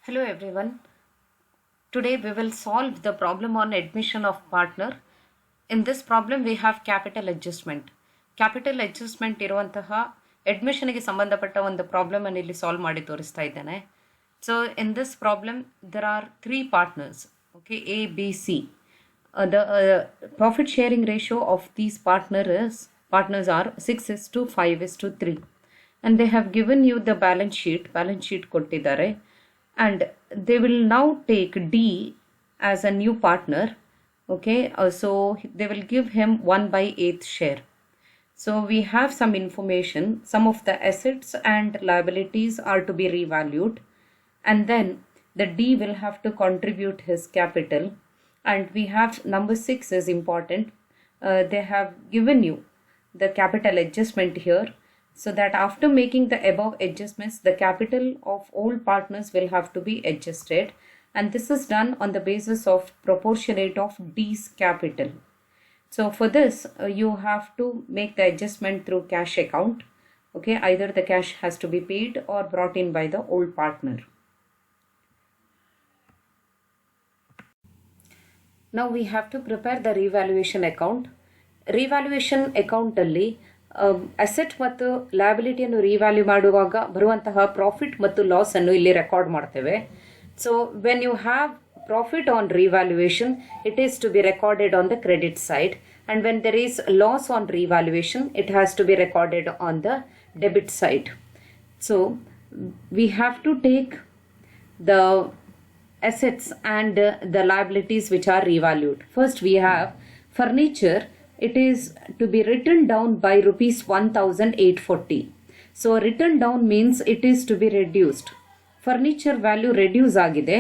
Hello everyone. Today we will solve the problem on admission of partner. In this problem we have capital adjustment. Capital adjustment ಇರುವಂತಹ admissionಗೆ ಸಂಬಂಧಪಟ್ಟ ಒಂದು problem ಅನ್ನು ಇಲ್ಲಿ solve ಮಾಡಿ ತೋರಿಸ್ತಾ ಇದ್ದೇನೆ. So in this problem there are three partners. Okay, A, B, C. The profit sharing ratio of these partners are 6:5:3. And they have given you the balance sheet ಕೊಟ್ಟಿದ್ದಾರೆ. And they will now take D as a new partner. Okay, so they will give him 1/8 share. So we have some information. Some of the assets and liabilities are to be revalued, and then the D will have to contribute his capital. And we have number 6 is important. They have given you the capital adjustment here, so that after making the above adjustments, the capital of all partners will have to be adjusted, and this is done on the basis of proportionate of D's capital. So for this you have to make the adjustment through cash account. Okay, either the cash has to be paid or brought in by the old partner. Now we have to prepare the revaluation account. Revaluation account alli asset ಮತ್ತು ಲಯಬಿಲಿಟಿಯನ್ನು revalue ಮಾಡುವಾಗ ಬರುವಂತಹ profit ಮತ್ತು loss ಅನ್ನು ಇಲ್ಲಿ record ಮಾಡ್ತೇವೆ. So when you have profit on revaluation it is to be recorded on the credit side, and when there is loss on revaluation it has to be recorded on the debit side. So we have to take the assets and the liabilities which are revalued. First we have furniture. It is to be written down by rupees 1,840. So written down means it is to be reduced. Furniture value reduce agide,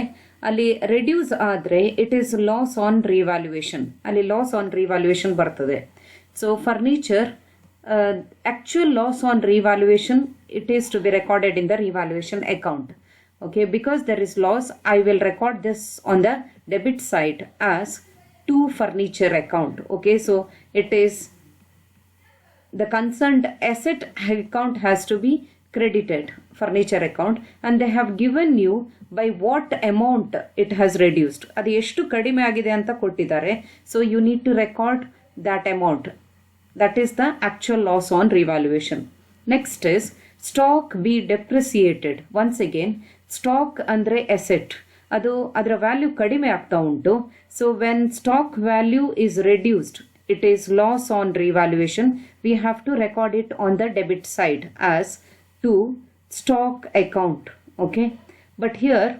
ಅಲ್ಲಿ reduce ಆದರೆ it is loss on revaluation. ಅಲ್ಲಿ loss on revaluation ಬರ್ತದೆ. So furniture actual loss on revaluation it is to be recorded in the revaluation account. Okay, because there is loss, I will record this on the debit side as to furniture account. Okay, so it is the concerned asset account has to be credited, furniture account, and they have given you by what amount it has reduced. ಅದು ಎಷ್ಟು ಕಡಿಮೆ ಆಗಿದೆ ಅಂತ ಕೊಟ್ಟಿದ್ದಾರೆ. So you need to record that amount. That is the actual loss on revaluation. Next is stock be depreciated. Once again, stock ಅಂದರೆ asset, ಅದು ಅದರ value ಕಡಿಮೆ ಆಗ್ತಾ ಉಂಟು. So when stock value is reduced it is loss on revaluation. We have to record it on the debit side as to stock account. Okay, but here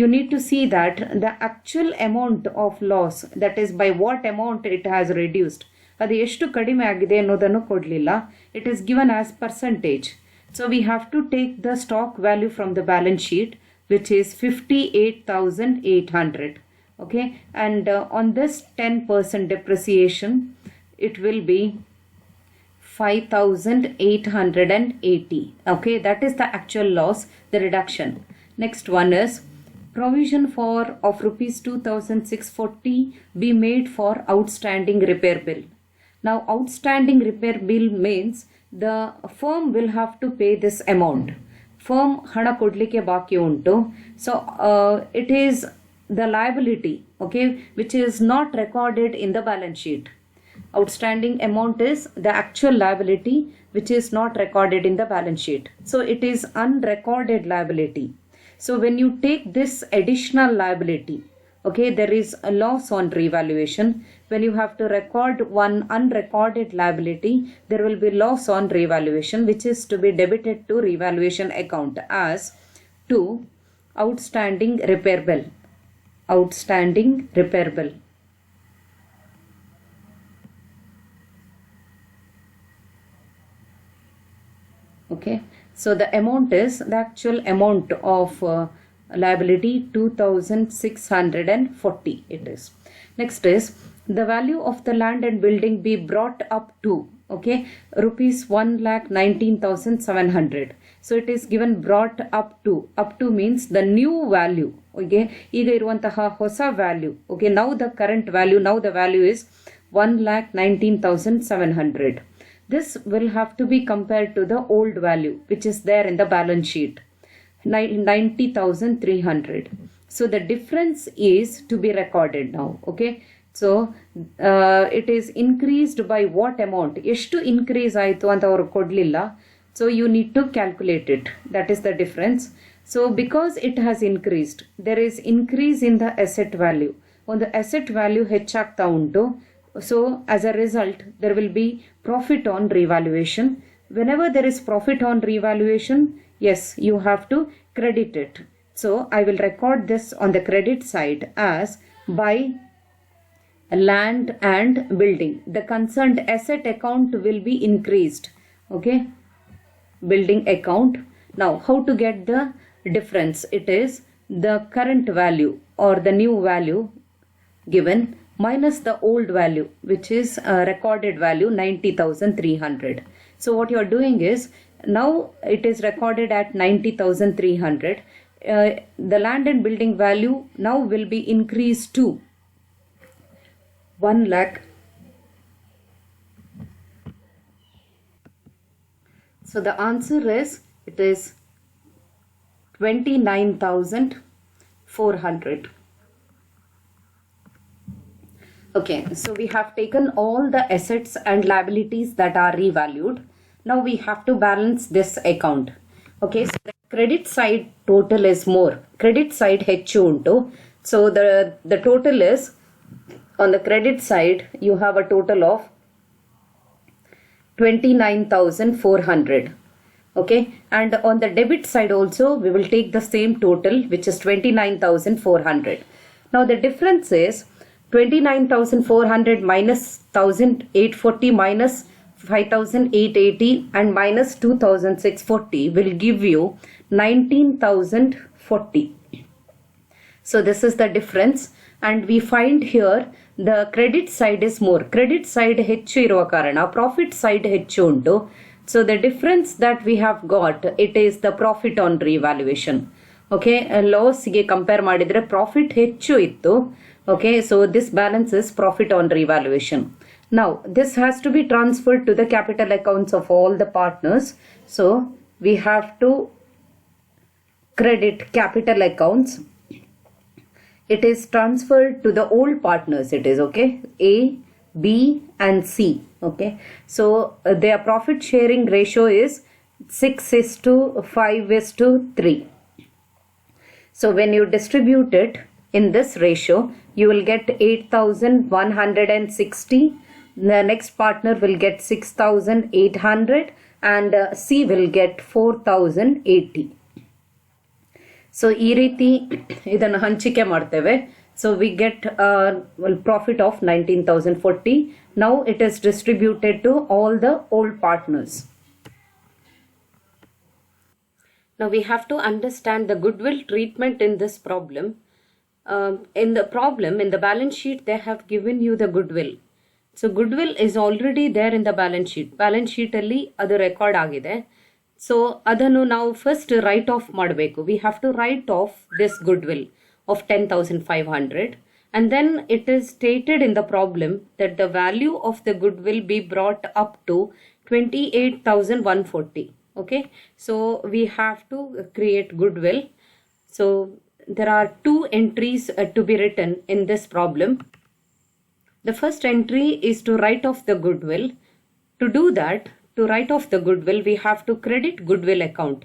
you need to see that the actual amount of loss, that is by what amount it has reduced, ಅದು ಎಷ್ಟು ಕಡಿಮೆ ಆಗಿದೆ ಅನ್ನೋದನ್ನು ಕೊಡಲಿಲ್ಲ. It is given as percentage. So we have to take the stock value from the balance sheet, which is 58,800. Okay, and on this 10% depreciation it will be 5,880. Okay, that is the actual loss, the reduction. Next one is provision for of rupees 2,640 be made for outstanding repair bill. Now outstanding repair bill means the firm will have to pay this amount. Firm ಹಣ ಕೊಡಲಿಕ್ಕೆ ಬಾಕಿ ಉಂಟು. So it is the liability, okay, which is not recorded in the balance sheet. Outstanding amount is the actual liability which is not recorded in the balance sheet. So it is unrecorded liability. So when you take this additional liability, okay, there is a loss on revaluation. When you have to record one unrecorded liability, there will be loss on revaluation, which is to be debited to revaluation account as to outstanding repair bill. Outstanding repair bill. Okay, so the amount is the actual amount of liability 2,640 it is. Next is the value of the land and building be brought up to, okay, rupees 1,19,700. So it is given brought up to means the new value. Okay, ಈಗ ಇರುವಂತಹ ಹೊಸ value. Okay, now the current value, now the value is 1,19,700. This will have to be compared to the old value which is there in the balance sheet. 90,300. So the difference is to be recorded now. Okay, so it is increased by what amount? ಎಷ್ಟು increase ಆಯಿತು ಅಂತ ಅವರು ಕೊಡಲಿಲ್ಲ. So you need to calculate it. That is the difference. So because it has increased, there is increase in the asset value. ಒಂದು asset value ಹೆಚ್ಚಾಗ್ತಾ ಉಂಟು. So as a result, there will be profit on revaluation. Whenever there is profit on revaluation, yes, you have to credit it. So I will record this on the credit side as by land and building. The concerned asset account will be increased. Okay, building account. Now how to get the difference? It is the current value or the new value given minus the old value, which is recorded value 90,300. So what you are doing is, now it is recorded at 90,300. The land and building value now will be increased to 1 lakh. So the answer is, it is 29,400. Okay, so we have taken all the assets and liabilities that are revalued. Now we have to balance this account. Okay, so the credit side total is more. Credit side ಹೆಚ್ಚು ಉಂಟು. So the total is, on the credit side, you have a total of 29,400. Okay, and on the debit side also, we will take the same total, which is 29,400. Now the difference is 29,400 minus 1,840 minus 5,880 and minus 2,640 will give you 19,040. So this is the difference, and we find here the credit side is more. Credit side ಹೆಚ್ಚು ಇರುವ ಕಾರಣ profit side ಹೆಚ್ಚು ಉಂಟು. So the difference that we have got, it is the profit on revaluation. Okay, loss ಗೆ compare ಮಾಡಿದ್ರೆ profit ಹೆಚ್ಚು ಇತ್ತು. Okay, so this balance is profit on revaluation. Now this has to be transferred to the capital accounts of all the partners. So we have to credit capital accounts. It is transferred to the old partners. It is okay, A, B and C. Okay, so their profit sharing ratio is 6:5:3. So when you distribute it in this ratio, you will get 8,160. The next partner will get 6,800 and C will get 4,080. So ಈ ರೀತಿ ಇದನ್ನು ಹಂಚಿಕೆ ಮಾಡ್ತೇವೆ. So we get profit of 19,040. Now it is distributed to all the old partners. Now we have to understand the goodwill treatment in this problem. In the problem, in the balance sheet, they have given you the goodwill. So goodwill is already there in the balance sheet. Balance sheet ಅಲ್ಲಿ ಅದು record ಆಗಿದೆ. So ಅದನ್ನು ನಾವು first right of ಮಾಡಬೇಕು. We have to write off this goodwill of 10,500, and then it is stated in the problem that the value of the goodwill be brought up to 28,140. Okay, so we have to create goodwill. So there are two entries to be written in this problem. The first entry is to write off the goodwill. To do that, to write off the goodwill, we have to credit goodwill account.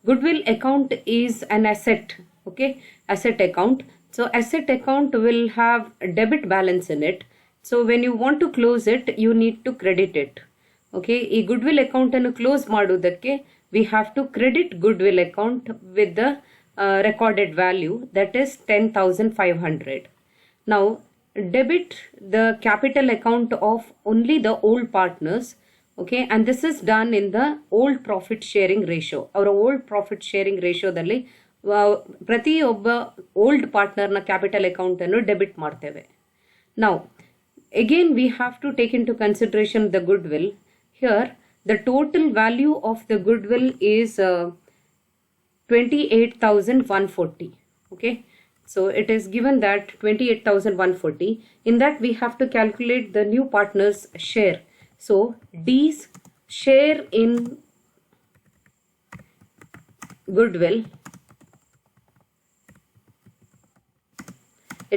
Goodwill account is an asset. Okay, asset account. So asset account will have a debit balance in it. So when you want to close it, you need to credit it. Okay, ಈ goodwill account ಅನ್ನು close ಮಾಡುವುದಕ್ಕೆ we have to credit goodwill account with the recorded value, that is 10,500. Now debit the capital account of only the old partners. Okay, and this is done in the old profit sharing ratio. Our old profit sharing ratio ದಲ್ಲಿ ಪ್ರತಿಯೊಬ್ಬ old ಪಾರ್ಟ್ನರ್ನ capital account ಅನ್ನು debit ಮಾಡ್ತೇವೆ. Now again we have to take into consideration the goodwill. Here the total value of the goodwill is 28,140. Okay, so it is given that 28,140. In that we have to calculate the new partner's share. So D's share in goodwill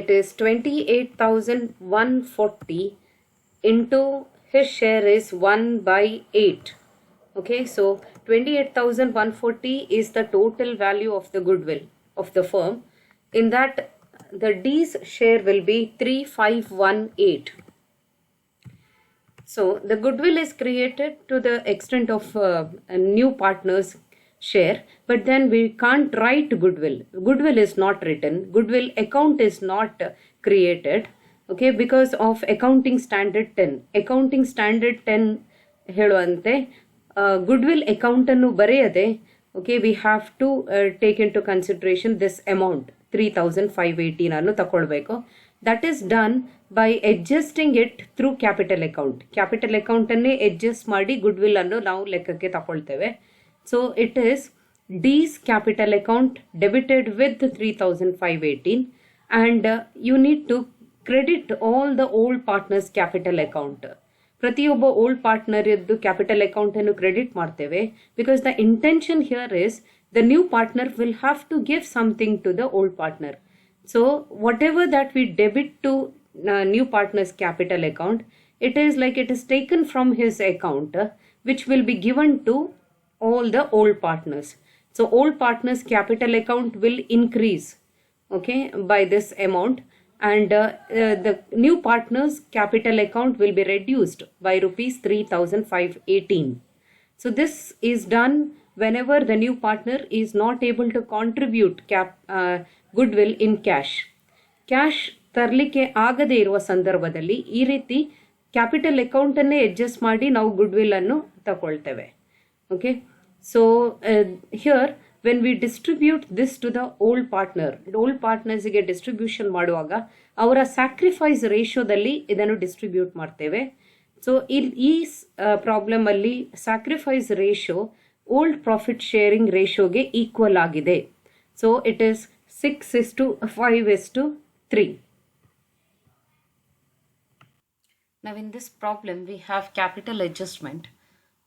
It is 28,140 into his share is 1/8. Okay, so 28,140 is the total value of the goodwill of the firm. In that, the D's share will be 3,518. So the goodwill is created to the extent of a new partner's share, but then we can't write goodwill. Goodwill is not written. Goodwill account is not created. Okay, because of accounting standard 10. Accounting standard 10 ಹೇಳುವಂತೆ goodwill account ಅನ್ನು ಬರೆಯದೆ, okay, we have to take into consideration this amount 3,518 ಅನ್ನು ತಗೊಳ್ಬೇಕು. That is done by adjusting it through capital account. Capital account ಅನ್ನೇ adjust ಮಾಡಿ goodwill ಅನ್ನು ನಾವು ಲೆಕ್ಕಕ್ಕೆ ತಗೊಳ್ತೇವೆ. So it is D's capital account debited with 3,518 and you need to credit all the old partners capital account. ಪ್ರತಿಯೊಬ್ಬ old partner ಇದ್ದು capital account ಅನ್ನು credit ಮಾಡ್ತೇವೆ, because the intention here is the new partner will have to give something to the old partner. So whatever that we debit to new partners capital account, it is like it is taken from his account which will be given to all the old partners. So old partners capital account will increase, okay, by this amount, and the new partners capital account will be reduced by rupees 3,518. So this is done whenever the new partner is not able to contribute goodwill in cash. Cash ತರಲಿಕ್ಕೆ ಆಗದೇ ಇರುವ ಸಂದರ್ಭದಲ್ಲಿ ಈ ರೀತಿ capital account ಅನ್ನೇ adjust ಮಾಡಿ ನಾವು goodwill ಅನ್ನು ತಗೊಳ್ತೇವೆ. Okay, so here when we distribute this to the old ಪಾರ್ಟ್ನರ್ಸ್ಗೆ ಡಿಸ್ಟ್ರಿಬ್ಯೂಷನ್ ಮಾಡುವಾಗ ಅವರ ಸ್ಯಾಕ್ರಿಫೈಸ್ ರೇಷಿಯೋದಲ್ಲಿ ಇದನ್ನು ಡಿಸ್ಟ್ರಿಬ್ಯೂಟ್ ಮಾಡ್ತೇವೆ. ಸೊ ಈ ಪ್ರಾಬ್ಲಮ್ ಅಲ್ಲಿ sacrifice ratio old profit sharing ರೇಷಿಯೋಗೆ ಈಕ್ವಲ್ ಆಗಿದೆ. So it is 6:5:3. Now in this problem we have capital adjustment.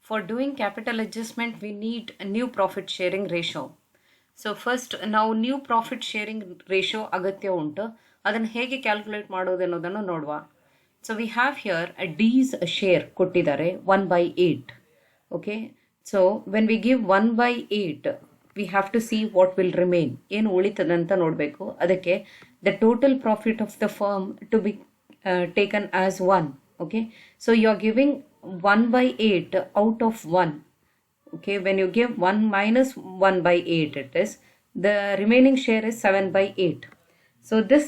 For doing capital adjustment we need a new profit sharing ratio. So first ನಾವು new profit sharing ratio ಅಗತ್ಯ ಉಂಟು. ಅದನ್ನು ಹೇಗೆ calculate ಮಾಡೋದು ಅನ್ನೋದನ್ನು ನೋಡುವ. So we have here a D's share ಕೊಟ್ಟಿದ್ದಾರೆ 1/8. Okay, so when we give 1/8 we have to see what will remain. ಏನು ಉಳಿತದಂತ ನೋಡಬೇಕು. ಅದಕ್ಕೆ the total profit of the firm to be taken as 1. Okay, so you are giving 1/8 out of 1. Okay, when you give 1 minus 1/8 it is the remaining share is 7/8. So this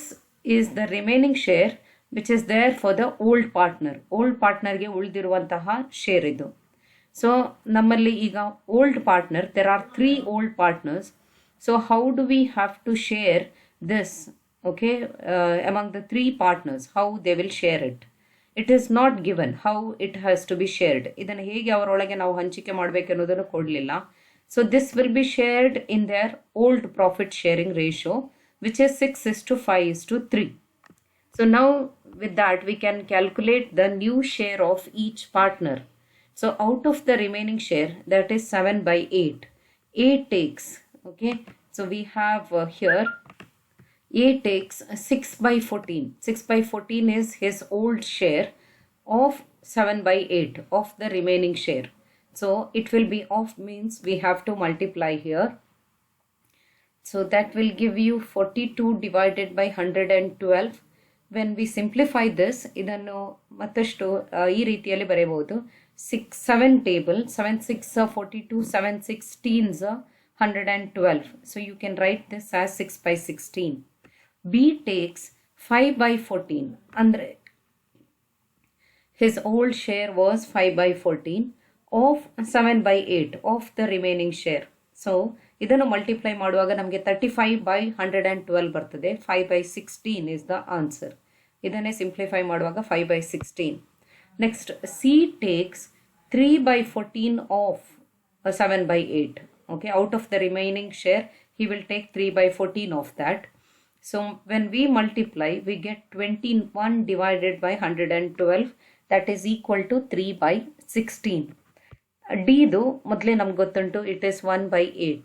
is the remaining share which is there for the old partner. Old partner ಗೆ ಉಳಿದಿರುವಂತಹ share ಇದು. So ನಮ್ಮಲ್ಲಿ ಈಗ old partner, there are 3 old partners. So how do we have to share this, okay, among the 3 partners? How they will share it? It is not given how it has to be shared. ಇದನ್ನು ಹೇಗೆ ಅವರೊಳಗೆ ನಾವು ಹಂಚಿಕೆ ಮಾಡಬೇಕು ಅನ್ನೋದನ್ನು ಕೊಡಲಿಲ್ಲ. So this will be shared in their old profit sharing ratio which is 6:5:3. So now with that we can calculate the new share of each partner. So out of the remaining share, that is 7/8. A takes, okay, so we have here A takes 6/14. 6/14 is his old share of 7/8 of the remaining share. So it will be off, means we have to multiply here. So that will give you 42 divided by 112. When we simplify this, ಇದನ್ನು ಮತ್ತಷ್ಟು ಈ ರೀತಿಯಲ್ಲಿ ಬರೆಯಬಹುದು. 7 table, 7 6 42, 7 16 112. So you can write this as 6/16. B takes 5/14. Andre his old share was 5/14 of 7/8 of the remaining share. So ಇದನ್ನು multiply ಮಾಡುವಾಗ ನಮಗೆ 35/112 ಬರ್ತದೆ. 5/16 is the answer. ಇದನ್ನೇ ಸಿಂಪ್ಲಿಫೈ ಮಾಡುವಾಗ 5/16. Next, C takes 3/14 of 7/8. Okay, out of the remaining share he will take 3/14 of that. So when we multiply we get 21 divided by 112, that is equal to 3/16. D ದು ಮೊದಲೇ ನಮ್ಗೆ ಗೊತ್ತುಂಟು, it is 1/8.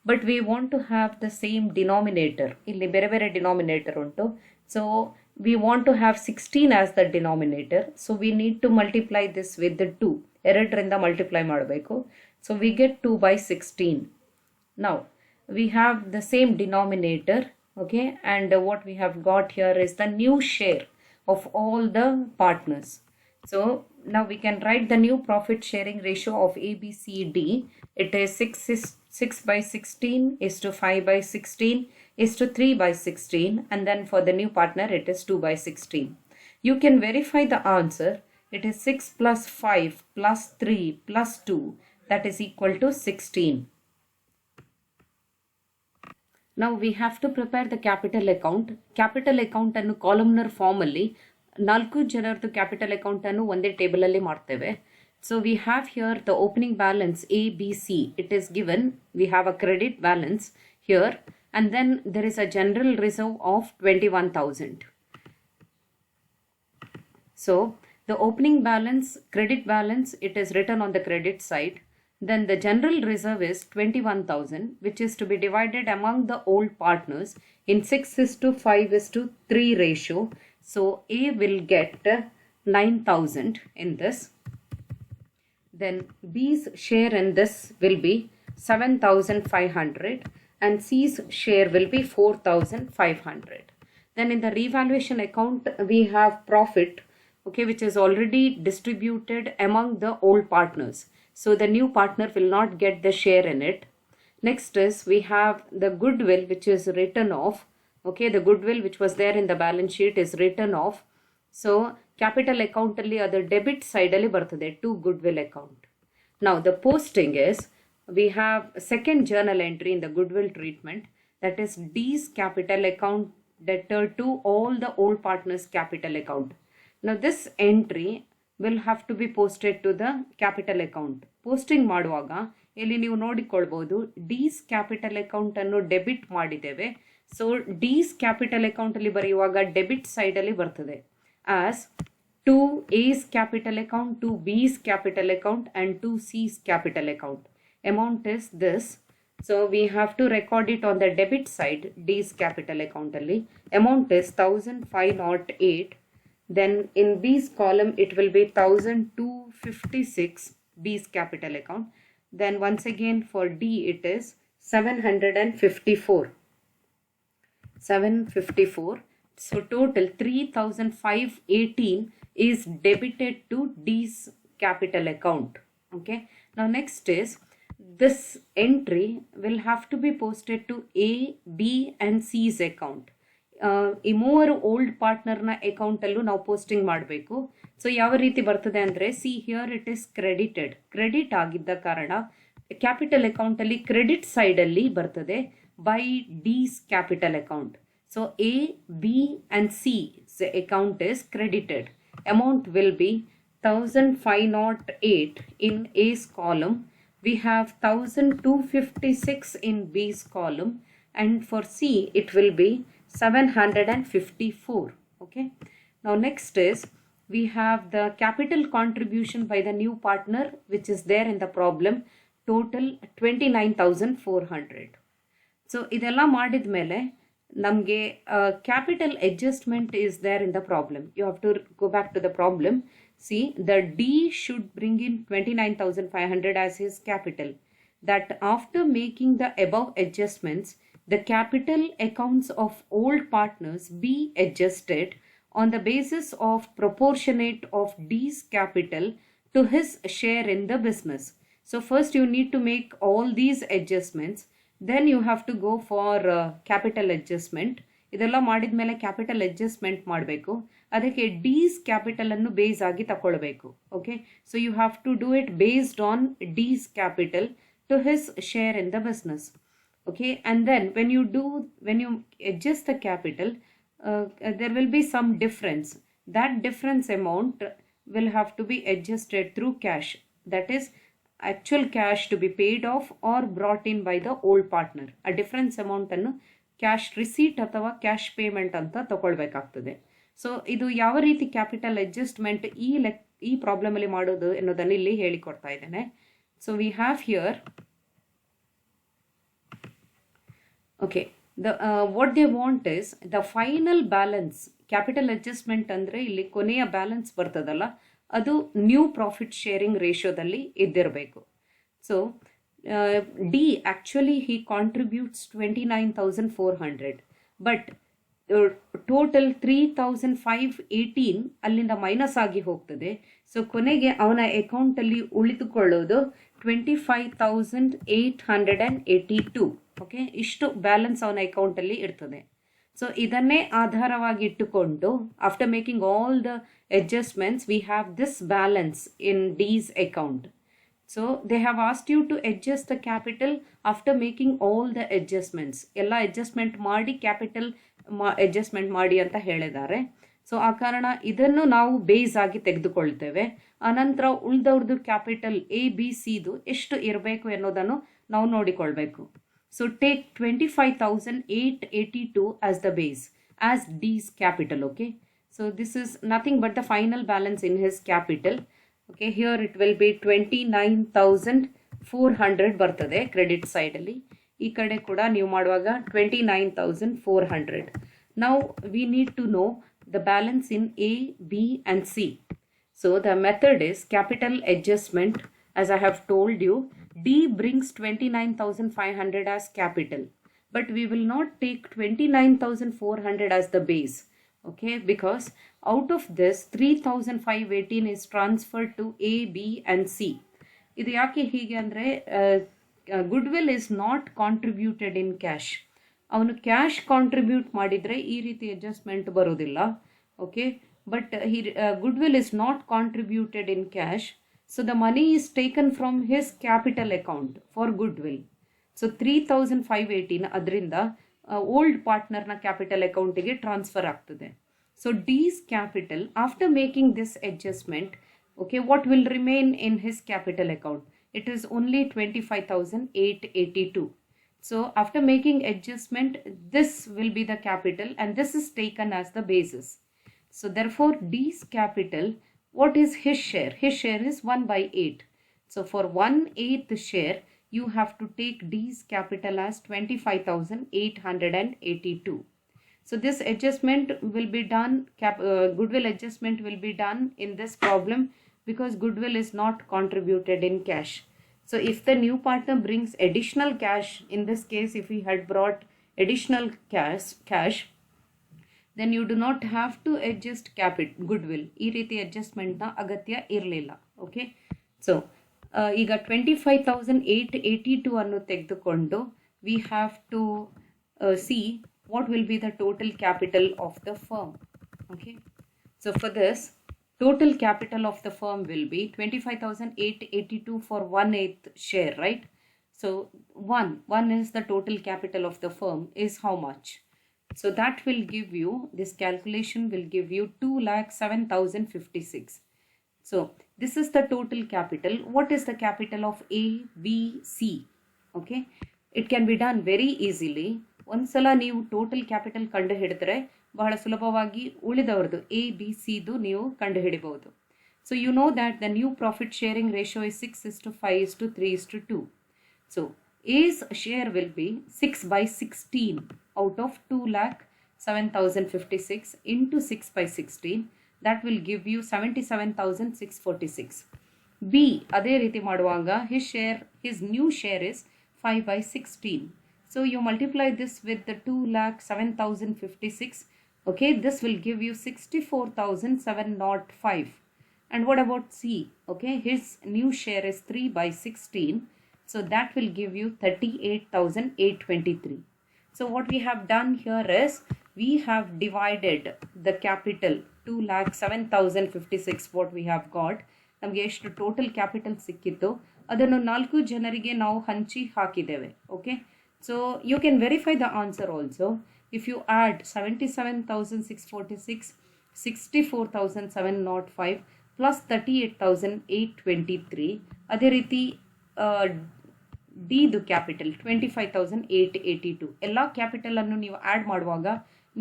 But we want to have the same denominator. ಇಲ್ಲಿ ಬೇರೆ ಬೇರೆ denominator ಉಂಟು. So we want to have 16 as the denominator, so we need to multiply this with the 2. ಎರಡರಿಂದ multiply ಮಾಡಬೇಕು. So we get 2 by 16. Now we have the same denominator, okay, and what we have got here is the new share of all the partners. So now we can write the new profit sharing ratio of ABCD. It is 6 by 16 is to 5 by 16 is to 3 by 16, and then for the new partner it is 2 by 16. You can verify the answer. It is 6 plus 5 plus 3 plus 2, that is equal to 16. Now we have to prepare the capital account. Capital account ಅನ್ನು columnar form ಅಲ್ಲಿ 4 ಜನರದ್ದು capital account ಅನ್ನು ಒಂದೇ table ಅಲ್ಲಿ ಮಾಡ್ತೇವೆ. So we have here the opening balance ABC. It is given. We have a credit balance here, and then there is a general reserve of 21,000. So the opening balance, credit balance, it is written on the credit side. Then the general reserve is 21,000, which is to be divided among the old partners in 6:5:3 ratio. So A will get 9,000 in this. Then B's share in this will be 7,500 and C's share will be 4,500. Then in the revaluation account we have profit, okay, which is already distributed among the old partners. So the new partner will not get the share in it. Next is we have the goodwill, which is written off. Okay, the goodwill which was there in the balance sheet is written off. So capital account alli other debit side alli bartade to goodwill account. Now the posting is, we have second journal entry in the goodwill treatment, that is D's capital account debtor to all the old partners capital account. Now this entry will have to be posted to the capital account. Posting ಮಾಡುವಾಗ ಇಲ್ಲಿ ನೀವು ನೋಡಿಕೊಳ್ಳಬಹುದು D's capital account ಅನ್ನು debit ಮಾಡಿದ್ದೇವೆ. So D's capital account ಅಲ್ಲಿ ಬರೆಯುವಾಗ debit side ಅಲ್ಲಿ ಬರ್ತದೆ as to A's capital account, to B's capital account and to C's capital account. Amount is this. So we have to record it on the debit side, D's capital account alli. Amount is 1,508. Then in B's column it will be 1,256 B's capital account. Then once again for D it is 754. So total 3,518 is debited to D's capital account. Okay. Now next is, this entry will have to be posted to A, B and C's account. ಈ ಮೂವರು old ಪಾರ್ಟ್ನರ್ನ ಅಕೌಂಟಲ್ಲೂ ನಾವು posting ಮಾಡಬೇಕು. So ಯಾವ ರೀತಿ ಬರ್ತದೆ ಅಂದರೆ, see here it is credit ಆಗಿದ್ದ ಕಾರಣ ಕ್ಯಾಪಿಟಲ್ ಅಕೌಂಟಲ್ಲಿ ಕ್ರೆಡಿಟ್ ಸೈಡಲ್ಲಿ ಬರ್ತದೆ by D's capital account. So A, B and C's account is credited. Amount will be 1,508 in A's column. We have 1,256 in B's column, and for C it will be 754. Okay. Now next is, we have the capital contribution by the new partner which is there in the problem, total 29,400. So ಇದೆಲ್ಲ ಮಾಡಿದ ಮೇಲೆ ನಮಗೆ capital adjustment is there in the problem. You have to go back to the problem. See, the D should bring in 29,500 as his capital. That after making the above adjustments, the capital accounts of old partners be adjusted on the basis of proportionate of D's capital to his share in the business. So first you need to make all these adjustments, then you have to go for capital adjustment. ಇದೆಲ್ಲ ಮಾಡಿದ ಮೇಲೆ capital adjustment ಮಾಡಬೇಕು. ಅದಕ್ಕೆ D's capital ಅನ್ನು base ಆಗಿ ತಗೊಳ್ಬೇಕು. Okay, so you have to do it based on D's capital to his share in the business. Okay, and then when you adjust the capital, there will be some difference. That difference amount will have to be adjusted through cash. That is actual cash to be paid off or brought in by the old partner. A difference amount ಅನ್ನು cash receipt ಅಥವಾ cash payment ಅಂತ ತಗೊಳ್ಬೇಕಾಗ್ತದೆ. So ಇದು ಯಾವ ರೀತಿ capital adjustment ಈ problem ಅಲ್ಲಿ ಮಾಡೋದು ಎನ್ನುವುದನ್ನು ಇಲ್ಲಿ ಹೇಳಿಕೊಡ್ತಾ ಇದ್ದೇನೆ. So we have here, okay, what they want is the final balance. Capital adjustment ಅಂದರೆ ಇಲ್ಲಿ ಕೊನೆಯ ಬ್ಯಾಲೆನ್ಸ್ ಬರ್ತದಲ್ಲ, ಅದು ನ್ಯೂ ಪ್ರಾಫಿಟ್ ಶೇರಿಂಗ್ ರೇಷಿಯೋದಲ್ಲಿ ಇದ್ದಿರಬೇಕು. So D actually he contributes 29,400, but total 3,518 ಅಲ್ಲಿಂದ ಮೈನಸ್ ಆಗಿ ಹೋಗ್ತದೆ. ಸೊ ಕೊನೆಗೆ ಅವನ ಅಕೌಂಟಲ್ಲಿ ಉಳಿದುಕೊಳ್ಳೋದು 25,882. ಓಕೆ, ಇಷ್ಟು ಬ್ಯಾಲೆನ್ಸ್ ಅವನ ಅಕೌಂಟಲ್ಲಿ ಇರ್ತದೆ. ಸೊ ಇದನ್ನೇ ಆಧಾರವಾಗಿ ಇಟ್ಟುಕೊಂಡು after making all the adjustments we have this balance in D's account. So they have asked you to adjust the capital after making all the adjustments. ಎಲ್ಲ ಅಡ್ಜಸ್ಟ್ಮೆಂಟ್ ಮಾಡಿ ಕ್ಯಾಪಿಟಲ್ ಅಡ್ಜಸ್ಟ್ಮೆಂಟ್ ಮಾಡಿ ಅಂತ ಹೇಳಿದ್ದಾರೆ. ಸೊ ಆ ಕಾರಣ ಇದನ್ನು ನಾವು ಬೇಸ್ ಆಗಿ ತೆಗೆದುಕೊಳ್ತೇವೆ. ಆನಂತರ ಉಳಿದವ್ರದ್ದು ಕ್ಯಾಪಿಟಲ್ ಎ ಬಿ ಸಿದು ಎಷ್ಟು ಇರಬೇಕು ಅನ್ನೋದನ್ನು ನಾವು ನೋಡಿಕೊಳ್ಬೇಕು. So take 25,882 as the base as D's capital. Okay, so this is nothing but the final balance in his capital. Okay, here it will be 29,400 ಬರ್ತದೆ ಕ್ರೆಡಿಟ್ ಸೈಡಲ್ಲಿ. ಈ ಕಡೆ ಕೂಡ ನೀವು ಮಾಡುವಾಗ 29,400. Now we need to know the balance in A, B and C. So the method is capital adjustment. As I have told you, D brings 29,500 as capital, but we will not take 29,400 as the base. Okay, because out of this 3,518 is transferred to A, B and C. ಇದು ಯಾಕೆ ಹೀಗೆ ಅಂದರೆ goodwill is not contributed in cash. ಅವನು cash contribute ಮಾಡಿದರೆ ಈ ರೀತಿ adjustment ಬರೋದಿಲ್ಲ. Okay, but goodwill is not contributed in cash. So the money is taken from his capital account for goodwill. So 3,518 ಅದರಿಂದ ಓಲ್ಡ್ ಪಾರ್ಟ್ನರ್ನ ಕ್ಯಾಪಿಟಲ್ ಅಕೌಂಟಿಗೆ transfer ಆಗ್ತದೆ. So D's capital after making this adjustment, okay, what will remain in his capital account? It is only 25,882. So after making adjustment, this will be the capital and this is taken as the basis. So therefore D's capital, what is his share? His share is 1/8. So for 1/8 share, you have to take D's capital as 25,882. So this adjustment will be done, goodwill adjustment will be done in this problem because goodwill is not contributed in cash. So if the new partner brings additional cash, in this case if he had brought additional cash, then you do not have to adjust goodwill. ಈ ರೀತಿ ಅಡ್ಜಸ್ಟ್ಮೆಂಟ್ನ ಅಗತ್ಯ ಇರಲಿಲ್ಲ. Okay, so ಈಗ 25,882 ಅನ್ನು ತೆಗೆದುಕೊಂಡು we have to see what will be the total capital of the firm. Okay, so for this total capital of the firm will be 25,882 for 1/8 share, right? So 1 is the total capital of the firm is how much? So that will give you, this calculation will give you 2,07,056. So this is the total capital. What is the capital of A, B, C? Okay, it can be done very easily. ಒಂದ್ಸಲ ನೀವು total capital ಕಂಡು ಹಿಡಿದ್ರೆ ಬಹಳ ಸುಲಭವಾಗಿ ಉಳಿದವರದು A B ಸಿದು ನೀವು ಕಂಡು ಹಿಡಿಬಹುದು. So you know that the new profit sharing ratio is 6:5:3:2. So A's share will be 6/16 out of 2,07,056 into 6/16. That will give you 77,646. B ಅದೇ ರೀತಿ ಮಾಡುವಾಗ his new share is 5/16. So you multiply this with the 2,07,056. Okay, this will give you 64,705. And what about C? Okay, his new share is 3/16. So that will give you 38,823. So what we have done here is we have divided the capital 2,07,056 what we have got. ನಮಗೆ ಎಷ್ಟು total capital ಸಿಕ್ಕಿತ್ತು ಅದನ್ನು 4 ಜನರಿಗೆ ನಾವು ಹಂಚಿ ಹಾಕಿದ್ದೇವೆ. Okay, so you can verify the answer also. If you add 77,646, 64,705 plus 38,823, ಅದೇ ರೀತಿ ಡಿದು ಕ್ಯಾಪಿಟಲ್ 25,882 ಎಲ್ಲ ಕ್ಯಾಪಿಟಲನ್ನು ನೀವು ಆ್ಯಡ್ ಮಾಡುವಾಗ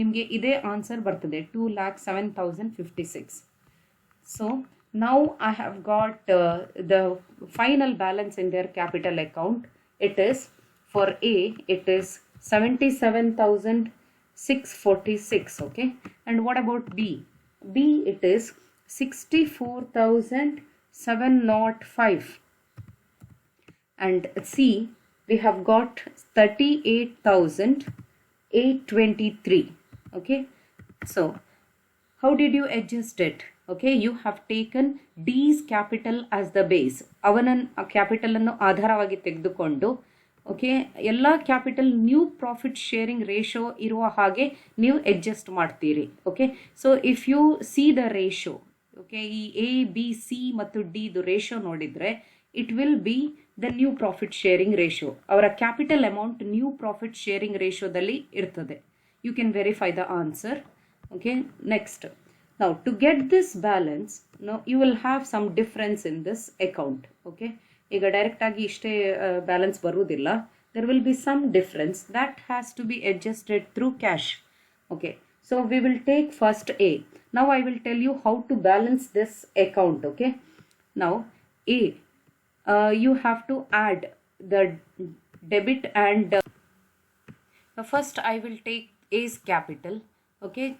ನಿಮಗೆ ಇದೇ ಆನ್ಸರ್ ಬರ್ತದೆ 2,07,056. So now I have got the final balance in their capital account. It is for A, it is 77,646. Okay, and what about B? B, it is 64,705. And C, we have got 38,823. Okay, so how did you adjust it? Okay, you have taken D's capital as the base. ಅವನ capital ಅನ್ನು ಆಧಾರವಾಗಿ ತೆಗೆದುಕೊಂಡು okay ಎಲ್ಲ capital new profit sharing ratio ಇರುವ ಹಾಗೆ ನೀವು adjust ಮಾಡ್ತೀರಿ. Okay, so if you see the ratio, okay, ಈ ಎ ಬಿ ಸಿ ಮತ್ತು ಡಿ ದು ರೇಷೋ ನೋಡಿದರೆ it will be the new profit sharing ratio. ಅವರ capital amount new profit sharing ರೇಷೋದಲ್ಲಿ ಇರ್ತದೆ. You can verify the answer. Okay, next, now to get this balance, now you will have some difference in this account. Okay, ಈಗ direct ಆಗಿ ಇಷ್ಟೇ balance ಬರುವುದಿಲ್ಲ. there will be some difference that has to be adjusted through cash. Okay, so we will take first A. Now I will tell you how to balance this account. Okay, now A, you have to add the debit and first I will take A's capital. Okay,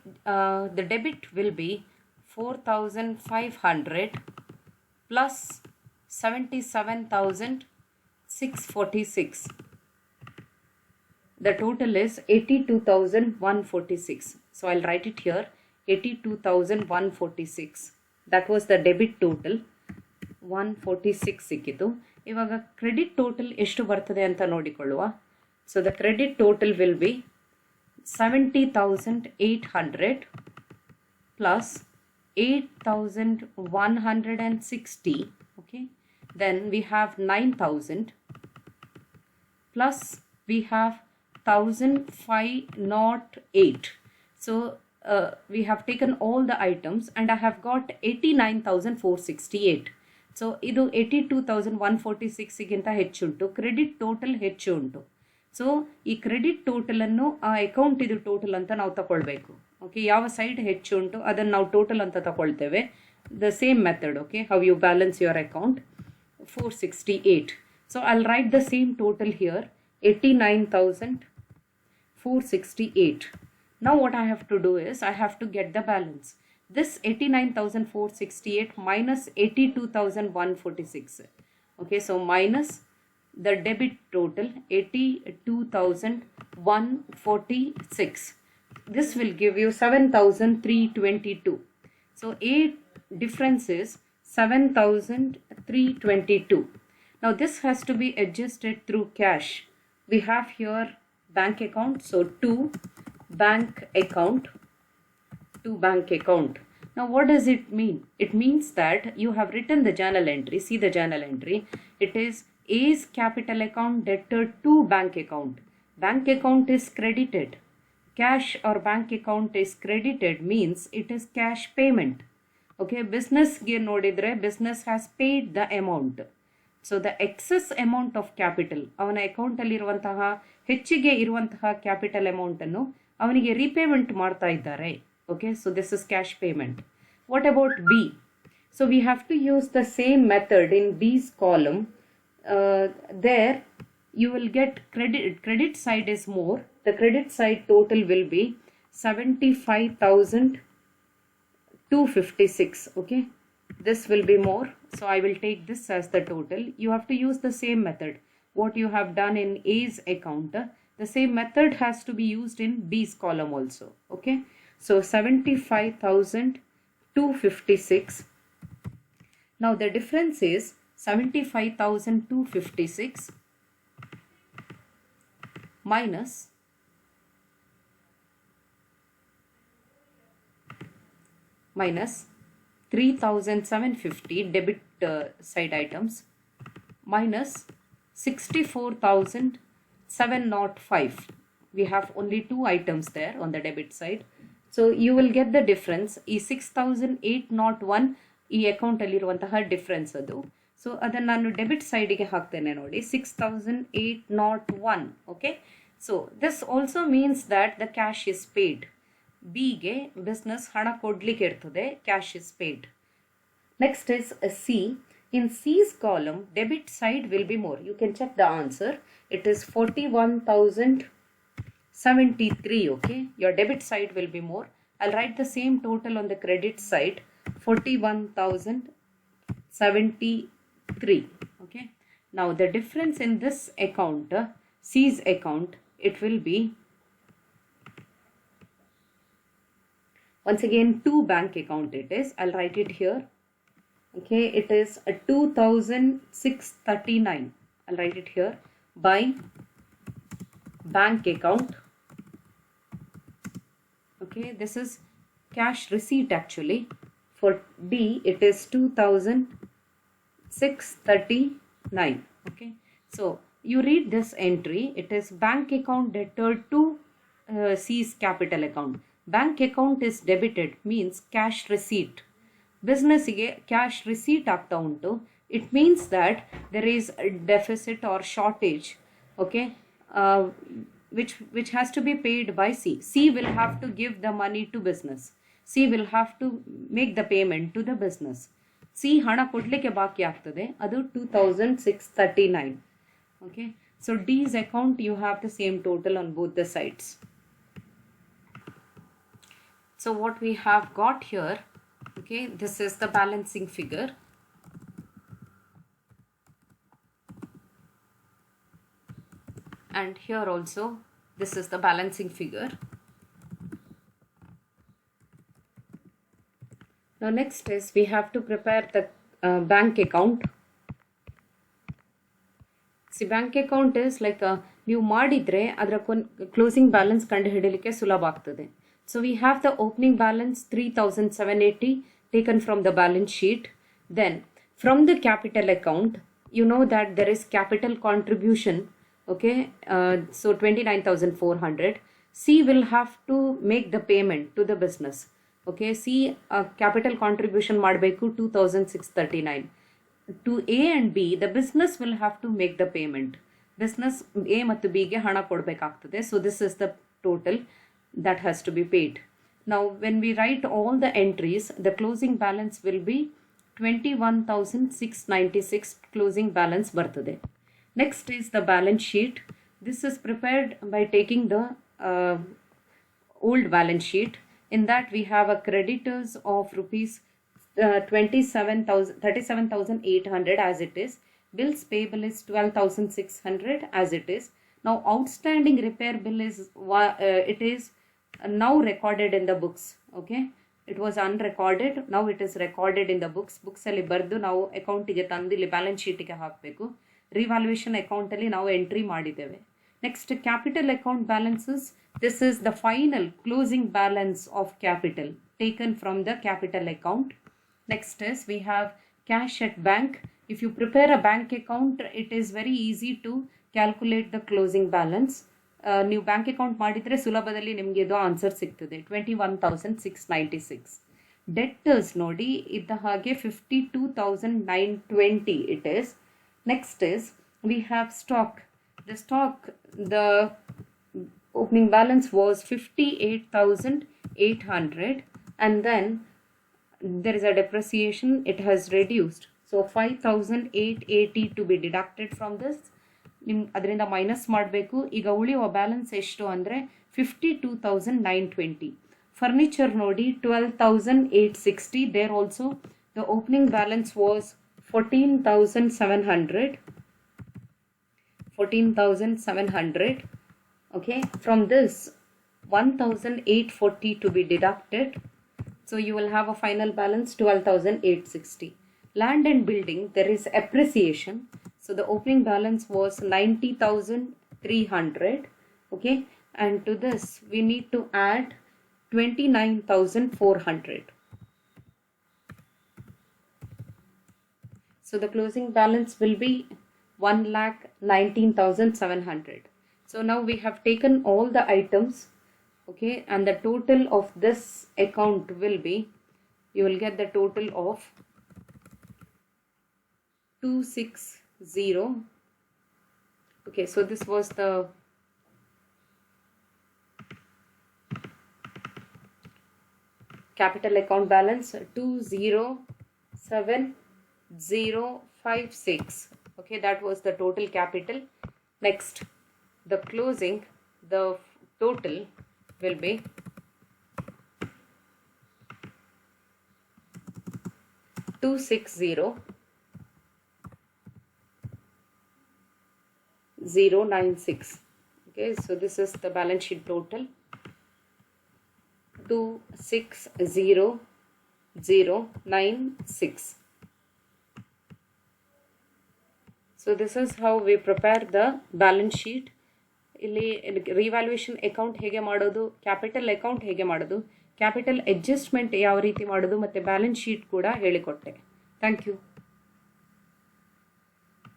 the debit will be 4,500 plus 77,646. The total is 82,146. So I'll write it here, 82,146. That was the debit total. 146 ಸಿಕ್ಕಿತು. ಇವಾಗ credit total ಎಷ್ಟು ಬರ್ತದೆ ಅಂತ ನೋಡಿಕೊಳ್ಳುವ. So the credit total will be 70,800 plus 8,160. Okay, then we have 9,000 plus we have 1,508. So we have taken all the items and I have got 89,468. So ಇದು 82,146 ಗಿಂತ ಹೆಚ್ಚುಂಟು. Credit total ಹೆಚ್ಚು ಉಂಟು. ಸೊ ಈ credit ಟೋಟಲನ್ನು ಆ ಅಕೌಂಟ್ ಇದು total ಅಂತ ನಾವು ತಗೊಳ್ಬೇಕು. ಓಕೆ, ಯಾವ ಸೈಡ್ ಹೆಚ್ಚು ಉಂಟು ಅದನ್ನು ನಾವು ಟೋಟಲ್ ಅಂತ ತಗೊಳ್ತೇವೆ. The same method. Okay, how you balance your account. 468. So I will write the same total here, 89,468. Now what I have to do is I have to get the balance. This 89,468 minus 82,146. Okay, so minus the debit total 82,146. This will give you 7,322. So A difference is 7,322. Now this has to be adjusted through cash. We have here bank account, so to bank account. Now what does it mean? It means that you have written the journal entry. See the journal entry. It is A's capital account debtor to bank account. Bank account is credited. Cash or bank account is credited means it is cash payment. Okay, business ಗೆ ನೋಡಿದ್ರೆ business has paid the amount. So the excess amount of capital, ಅವನ account ಅಲ್ಲಿ ಇರುವಂತಹ ಹೆಚ್ಚಿಗೆ ಇರುವಂತಹ capital amount ಅನ್ನು ಅವನಿಗೆ repayment ಮಾಡ್ತಾ ಇದ್ದಾರೆ. Okay, so this is cash payment. What about B? So we have to use the same method in B's column. There you will get credit side is more. The credit side total will be 75,256. Okay, this will be more, so I will take this as the total. You have to use the same method what you have done in A's account. The same method has to be used in B's column also. Okay, so 75,256. Now the difference is 75,256 minus 3,750 debit side items minus 64,705. We have only two items there on the debit side. So you will get the difference. ಈ 6,801 ಈ account ಅಲ್ಲಿರುವಂತಹ difference ಅದು. So ಅದನ್ನು ನಾನು debit ಸೈಡಿಗೆ ಹಾಕ್ತೇನೆ ನೋಡಿ, 6,801. Okay, so this also means that the cash is paid. ಬಿಗೆ ಬಿಸ್ನೆಸ್ ಹಣ ಕೊಡ್ಲಿಕ್ಕೆ ಇರ್ತದೆ, cash is paid. Next is C. In ಸಿ's column, debit side will be more. You can check the answer. It is 41,000 73. Okay, your debit side will be more. I'll write the same total on the credit side, 41,073. Okay, now the difference in this account, C's account, it will be once again 2 bank account it is. I'll write it here. Okay, it is a 2,639. I'll write it here by bank account. Okay, this is cash receipt actually. For D, it is 2,639. Okay, so you read this entry. It is bank account debtor to C's capital account. Bank account is debited means cash receipt. Business ige cash receipt ಆಗ್ತಾ ಉಂಟು. It means that there is a deficit or shortage. Okay, which has to be paid by C. C will have to give the money to business. C will have to make the payment to the business. C ಹಣ ಕೊಡ್ಲಿಕ್ಕೆ ಬಾಕಿ ಆಗ್ತದೆ, ಅದು 2,639. Okay, so D's account you have the same total on both the sides. So what we have got here, okay, this is the balancing figure. And here also this is the balancing figure. Now next is we have to prepare the bank account. See, bank account is like ನೀವು ಮಾಡಿದ್ರೆ ಅದರ closing balance ಕಂಡು ಹಿಡಿಯಲಿಕ್ಕೆ ಸುಲಭ ಆಗ್ತದೆ. So we have the opening balance 3,780 taken from the balance sheet. Then from the capital account, you know that there is capital contribution. Okay, so 29,400. C will have to make the payment to the business. Okay, C capital contribution ಮಾಡಬೇಕು 2,639. To A and B, the business will have to make the payment. Business A ಮತ್ತು B ಗೆ ಹಣ ಕೊಡಬೇಕಾಗ್ತದೆ. So this is the total that has to be paid. Now when we write all the entries, the closing balance will be 21,696 closing balance ಬರ್ತದೆ. Next is the balance sheet. This is prepared by taking the old balance sheet. In that we have a creditors of rupees 37,800 as it is. Bills payable is 12,600 as it is. Now outstanding repair bill is it is now recorded in the books. Okay, it was unrecorded, now it is recorded in the books. Books ಅಲ್ಲಿ ಬರೆದು ನಾವು ಅಕೌಂಟಿಗೆ ತಂದು ಇಲ್ಲಿ balance ಶೀಟಿಗೆ ಹಾಕಬೇಕು. Revaluation account ಅಲ್ಲಿ ನಾವು entry ಮಾಡಿದ್ದೇವೆ. Next capital account balances. This is the final closing balance of capital taken from the capital account. Next is we have cash at bank. If you prepare a bank account, it is very easy to calculate the closing balance. ನೀವು bank account ಮಾಡಿದರೆ ಸುಲಭದಲ್ಲಿ ನಿಮಗೆ ಇದು answer ಸಿಗ್ತದೆ, 21,696. ಡೆಟ್ಟರ್ಸ್ ನೋಡಿ ಇದ್ದ ಹಾಗೆ 52,920 it is. Next is we have stock. The opening balance was 58,800 and then there is a depreciation, it has reduced, so 5,880 to be deducted from this. ಅದರಿಂದ ಮೈನಸ್ ಮಾಡಬೇಕು. ಈಗ ಉಳಿಯುವ ಬ್ಯಾಲೆನ್ಸ್ ಎಷ್ಟು ಅಂದರೆ 52,920. ಫರ್ನಿಚರ್ ನೋಡಿ 12,860. There also the opening balance was 14,700. Okay, from this 1,840 to be deducted, so you will have a final balance 12,860. Land and building, there is appreciation, so the opening balance was 90,300. Okay, and to this we need to add 29,400. So the closing balance will be 1,19,700. So now we have taken all the items, okay, and the total of this account will be, you will get the total of 260. Okay, so this was the capital account balance 207,056. Okay, that was the total capital. Next, the closing, the total will be 260,096. Okay, so this is the balance sheet total, 260,096. So this is how we prepare the balance sheet. ಇಲ್ಲಿ revaluation account ಹೇಗೆ ಮಾಡೋದು, capital account ಹೇಗೆ ಮಾಡೋದು, capital adjustment ಯಾವ ರೀತಿ ಮಾಡೋದು ಮತ್ತು balance sheet ಕೂಡ ಹೇಳಿಕೊಟ್ಟೆ. Thank you.